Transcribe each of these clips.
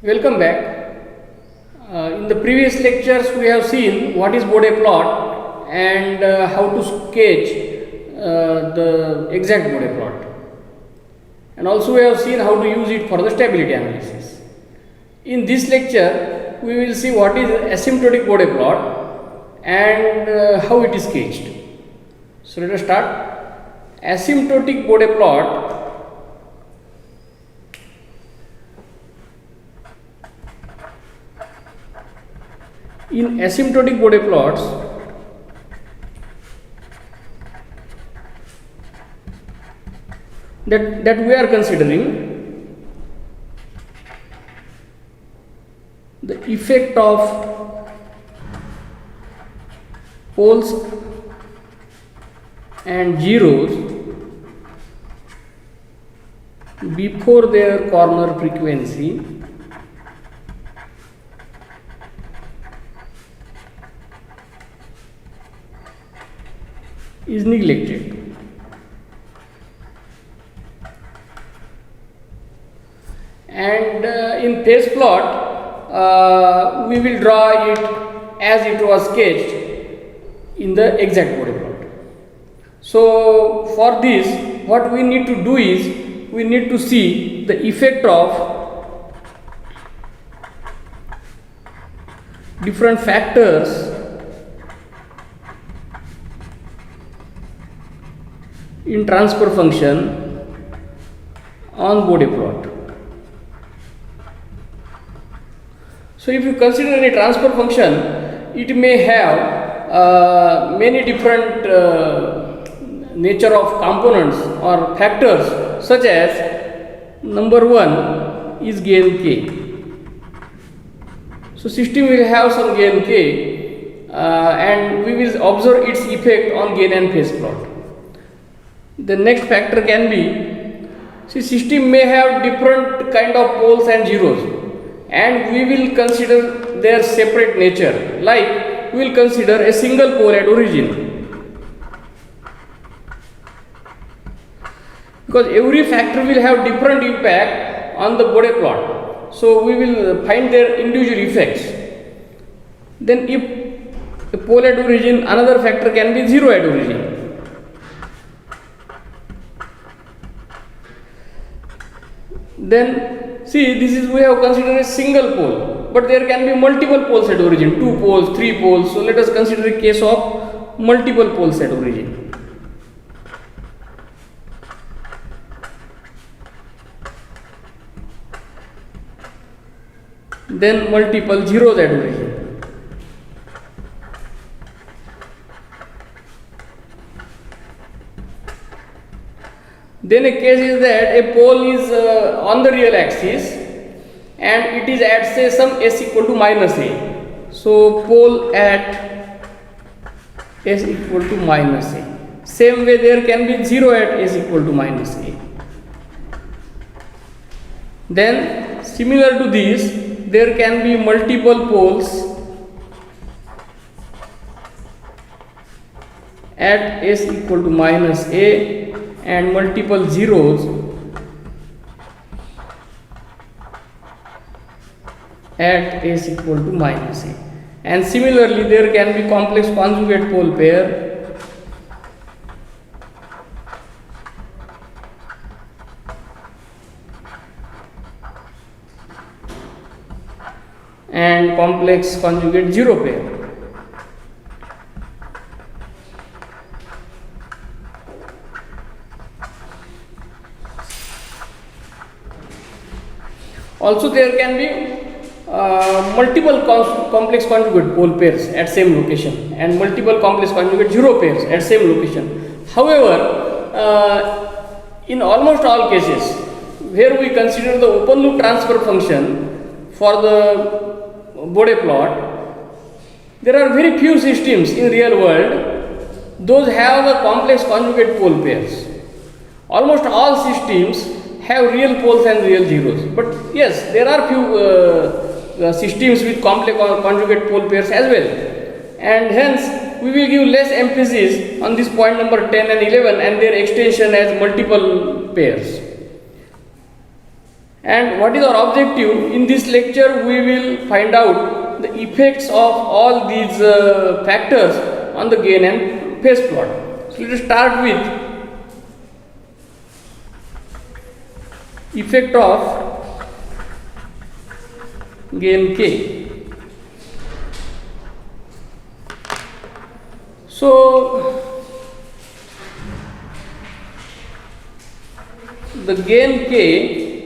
Welcome back. In the previous lectures, we have seen what is Bode plot and how to sketch the exact Bode plot. And also, we have seen how to use it for the stability analysis. In this lecture, we will see what is asymptotic Bode plot and how it is sketched. So, let us start. Asymptotic Bode plot. In asymptotic Bode plots, that we are considering, the effect of poles and zeros before their corner frequency is neglected. And in phase plot, we will draw it as it was sketched in the exact Bode plot. So, for this, what we need to do is we need to see the effect of different factors in transfer function on Bode plot. So, if you consider any transfer function, it may have many different nature of components or factors, such as number 1 is gain k. So, system will have some gain k and we will observe its effect on gain and phase plot. The next factor can be, system may have different kind of poles and zeros, and we will consider their separate nature, like we will consider a single pole at origin, because every factor will have different impact on the Bode plot. So, we will find their individual effects. Then if a pole at origin, another factor can be zero at origin. Then see, this is we have considered a single pole, but there can be multiple poles at origin, 2 poles, 3 poles. So, let us consider a case of multiple poles at origin. Then multiple zeros at origin. Then a case is that a pole is on the real axis and it is at, say, some s equal to minus a. So, pole at s equal to minus a. Same way there can be 0 at s equal to minus a. Then similar to this, there can be multiple poles at s equal to minus a and multiple zeros at s equal to minus a. And similarly, there can be complex conjugate pole pair and complex conjugate zero pair. Also, there can be multiple complex conjugate pole pairs at same location and multiple complex conjugate zero pairs at same location. However, in almost all cases where we consider the open loop transfer function for the Bode plot, there are very few systems in real world those have the complex conjugate pole pairs. Almost all systems have real poles and real zeros, but yes, there are few systems with complex conjugate pole pairs as well, and hence we will give less emphasis on this point number 10 and 11 and their extension as multiple pairs. And what is our objective? In this lecture, we will find out the effects of all these factors on the gain and phase plot. So let us start with effect of gain K. So the gain K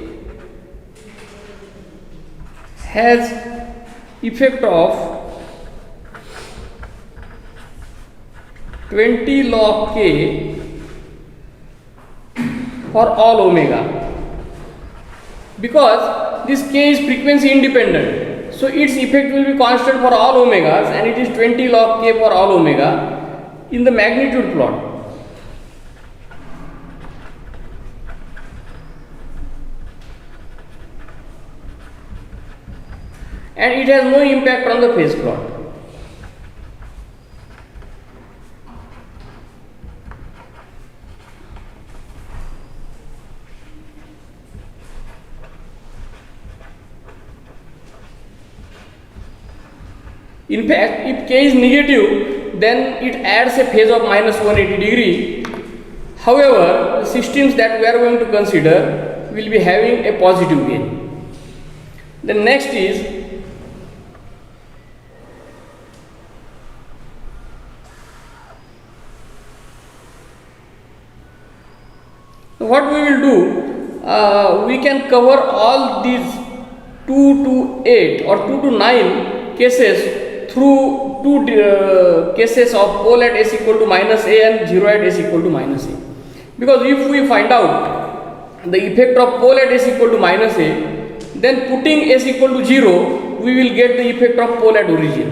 has effect of 20 log K for all omega, because this K is frequency independent, so its effect will be constant for all omegas, and it is 20 log K for all omega in the magnitude plot. And it has no impact on the phase plot. In fact, if K is negative, then it adds a phase of minus 180 degree. However, the systems that we are going to consider will be having a positive gain. The next is what we will do, we can cover all these 2 to 8 or 2 to 9 cases through two cases of pole at S equal to minus A and 0 at S equal to minus A. Because if we find out the effect of pole at S equal to minus A, then putting S equal to 0, we will get the effect of pole at origin.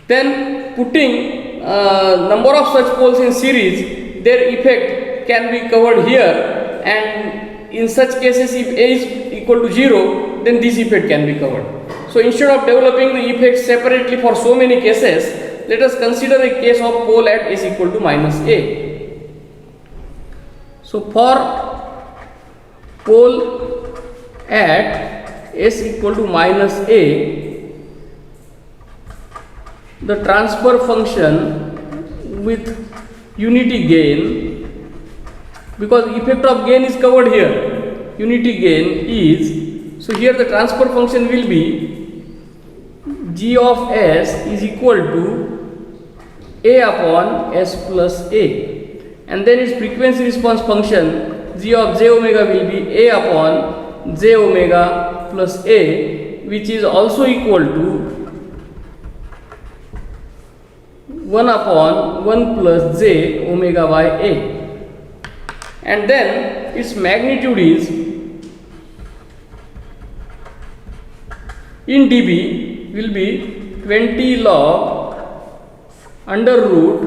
Then putting number of such poles in series, their effect can be covered here, and in such cases if A is equal to 0, then this effect can be covered. So instead of developing the effects separately for so many cases, let us consider a case of pole at S equal to minus A. So for pole at S equal to minus A, the transfer function with unity gain, because effect of gain is covered here, unity gain is, so here the transfer function will be G of S is equal to A upon S plus A, and then its frequency response function G of J omega will be A upon J omega plus A, which is also equal to 1 upon 1 plus J omega by A. And then its magnitude is in dB will be 20 log under root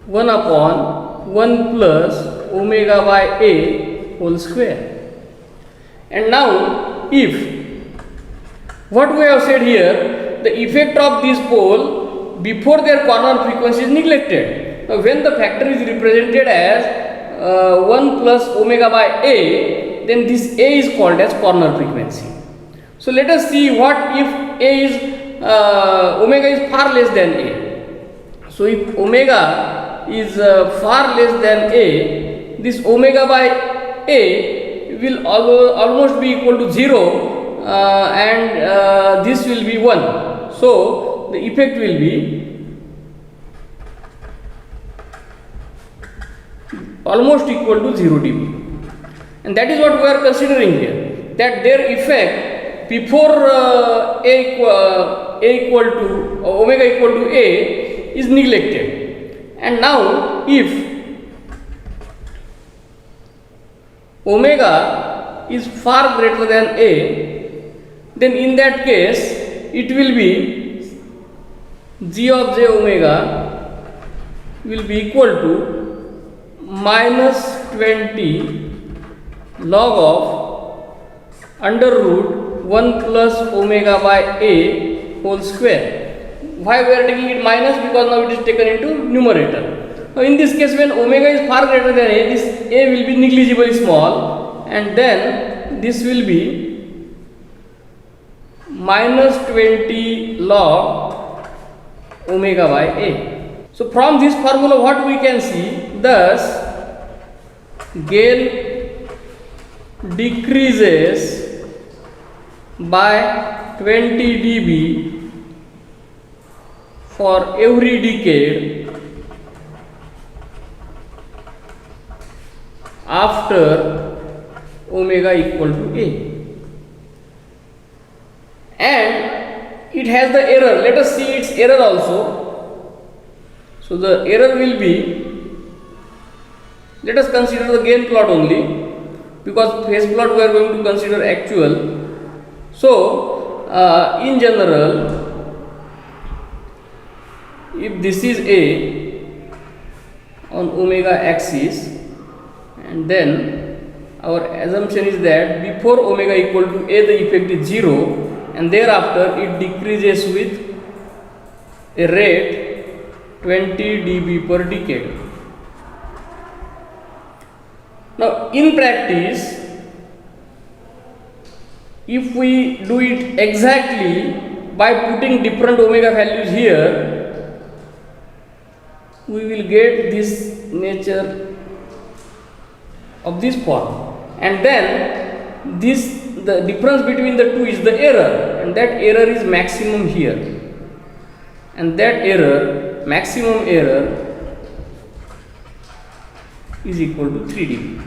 1 upon 1 plus omega by A whole square. And now if what we have said here, the effect of this pole before their corner frequency is neglected. Now when the factor is represented as 1 plus omega by A, then this A is called as corner frequency. So let us see what if A is omega is far less than A. So if omega is far less than A, this omega by A will almost be equal to 0, and this will be 1. So the effect will be almost equal to 0 dB, and that is what we are considering here, that their effect before A equal to omega equal to A is neglected. And now if omega is far greater than A, then in that case it will be G of J omega will be equal to minus 20 log of under root 1 plus omega by A whole square. Why we are taking it minus? Because now it is taken into numerator. Now in this case, when omega is far greater than A, this A will be negligibly small, and then this will be minus 20 log omega by A. So from this formula what we can see, thus gain decreases by 20 dB for every decade after omega equal to A, and it has the error. Let us see its error also. So the error will be, let us consider the gain plot only, because phase plot we are going to consider actual. So in general, if this is A on omega axis, and then our assumption is that before omega equal to A the effect is 0, and thereafter it decreases with a rate 20 dB per decade. Now in practice, if we do it exactly by putting different omega values here, we will get this nature of this form, and then the difference between the two is the error, and that error is maximum here, and that error, maximum error, is equal to 3 dB.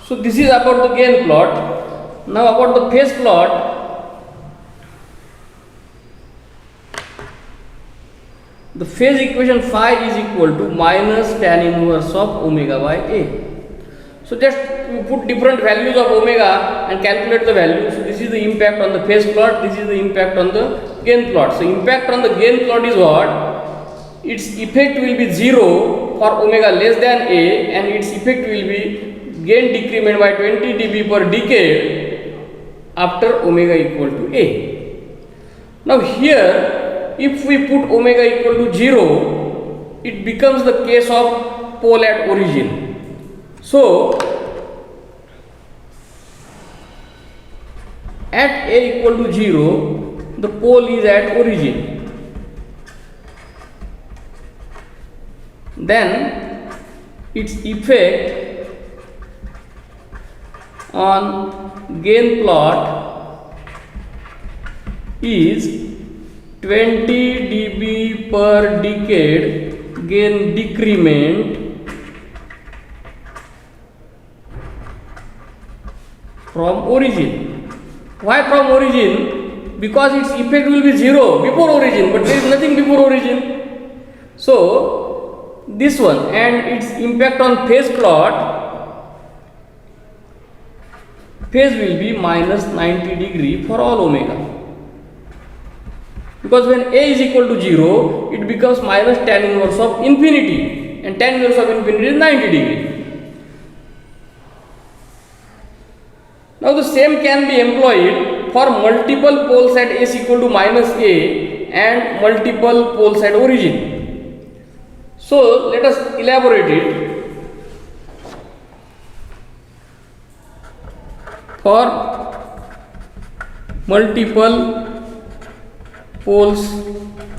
So this is about the gain plot. Now about the phase plot. The phase equation phi is equal to minus tan inverse of omega by A. So just put different values of omega and calculate the value. So this is the impact on the phase plot, this is the impact on the gain plot. So impact on the gain plot is what? Its effect will be 0 for omega less than A, and its effect will be gain decrement by 20 dB per decade after omega equal to A. Now here, if we put omega equal to 0, it becomes the case of pole at origin. So at A equal to 0, the pole is at origin. Then its effect on gain plot is 20 dB per decade gain decrement from origin. Why from origin? Because its effect will be 0 before origin, but there is nothing before origin. So this one, and its impact on phase plot, phase will be minus 90 degree for all omega, because when A is equal to 0, it becomes minus tan inverse of infinity, and tan inverse of infinity is 90 degree. Now the same can be employed for multiple poles at S equal to minus A and multiple poles at origin. So let us elaborate it. For multiple poles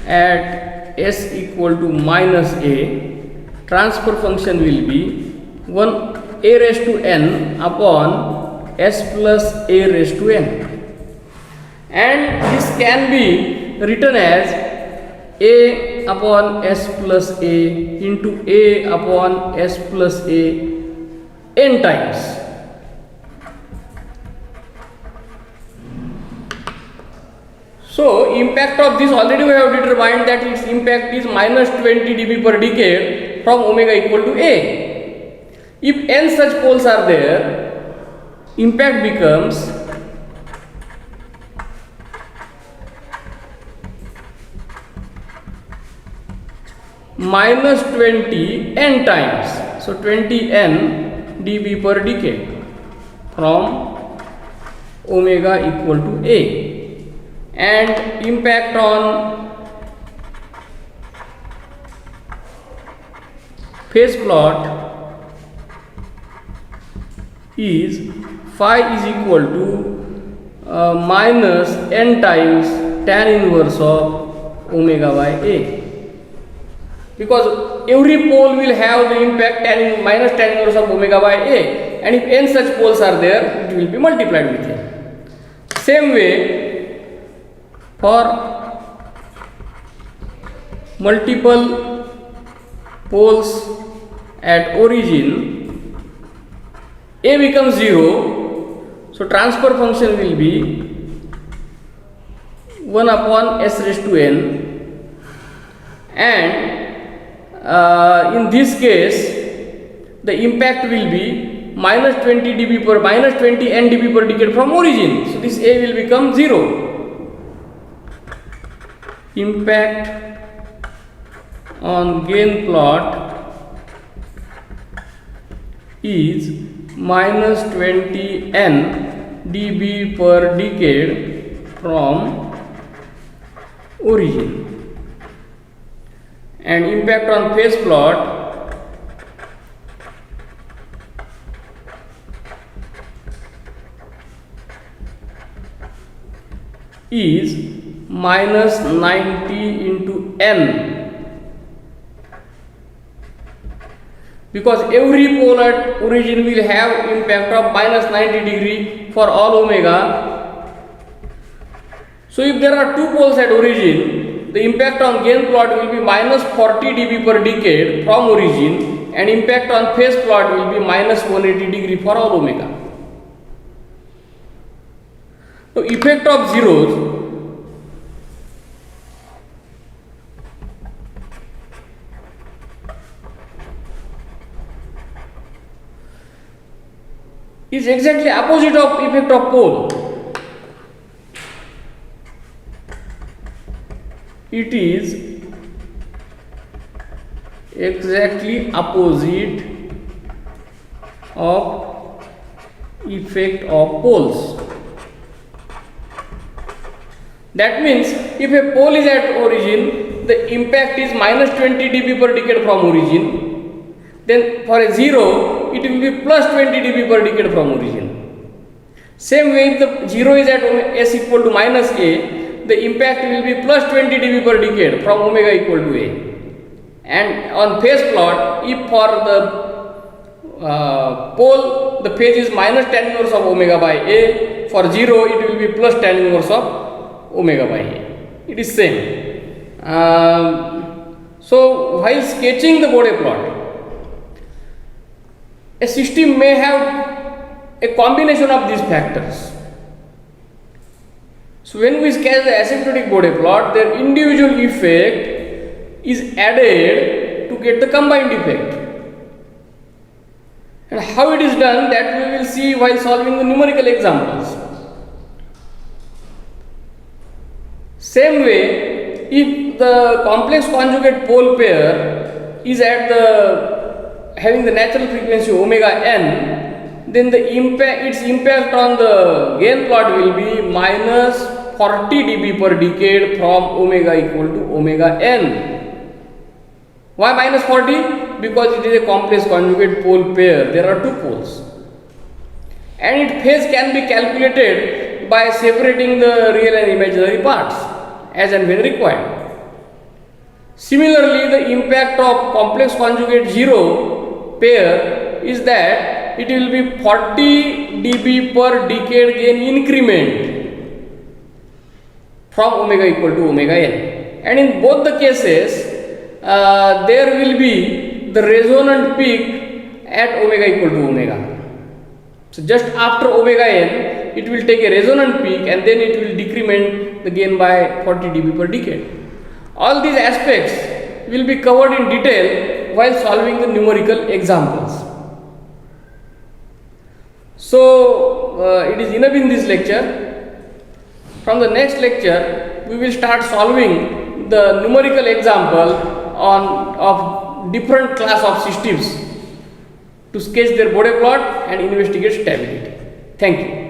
at S equal to minus A, transfer function will be 1 A raised to n upon S plus A raised to n, and this can be written as A upon S plus A into A upon S plus A n times. So impact of this, already we have determined that its impact is minus 20 dB per decade from omega equal to A. If n such poles are there, impact becomes minus 20 n times, so 20 n dB per decade from omega equal to A, and impact on phase plot is phi is equal to minus n times tan inverse of omega by a, because every pole will have the impact minus tan inverse of omega by a, and if n such poles are there, it will be multiplied with a. Same way, for multiple poles at origin, a becomes 0, so transfer function will be 1 upon s raised to n, and in this case the impact will be minus 20 n dB per decade from origin, so this a will become 0. Impact on gain plot is minus 20 n dB per decade from origin, and impact on phase plot is minus 90 into n, because every pole at origin will have impact of minus 90 degree for all omega. So if there are two poles at origin, the impact on gain plot will be minus 40 dB per decade from origin, and impact on phase plot will be minus 180 degree for all omega. So effect of zeros is exactly opposite of effect of pole. It is exactly opposite of effect of poles. That means if a pole is at origin, the impact is minus 20 dB per decade from origin, then for a 0 it will be plus 20 dB per decade from origin. Same way, if the 0 is at s equal to minus a, the impact will be plus 20 dB per decade from omega equal to a. And on phase plot, if for the pole the phase is minus tan inverse of omega by a, for 0 it will be plus tan inverse of omega by a. It is same. So while sketching the Bode plot, a system may have a combination of these factors. So when we sketch the asymptotic Bode plot, their individual effect is added to get the combined effect. And how it is done, that we will see while solving the numerical examples. Same way, if the complex conjugate pole pair is at the having the natural frequency omega n, then the its impact on the gain plot will be minus 40 dB per decade from omega equal to omega n. Why minus 40? Because it is a complex conjugate pole pair. There are two poles, and its phase can be calculated by separating the real and imaginary parts as and when required. Similarly, the impact of complex conjugate 0 pair is that it will be 40 dB per decade gain increment from omega equal to omega n, and in both the cases there will be the resonant peak at omega equal to omega. So just after omega n, it will take a resonant peak, and then it will decrement the gain by 40 dB per decade. All these aspects will be covered in detail while solving the numerical examples. So it is enough in this lecture. From the next lecture, we will start solving the numerical example of different class of systems to sketch their Bode plot and investigate stability. Thank you.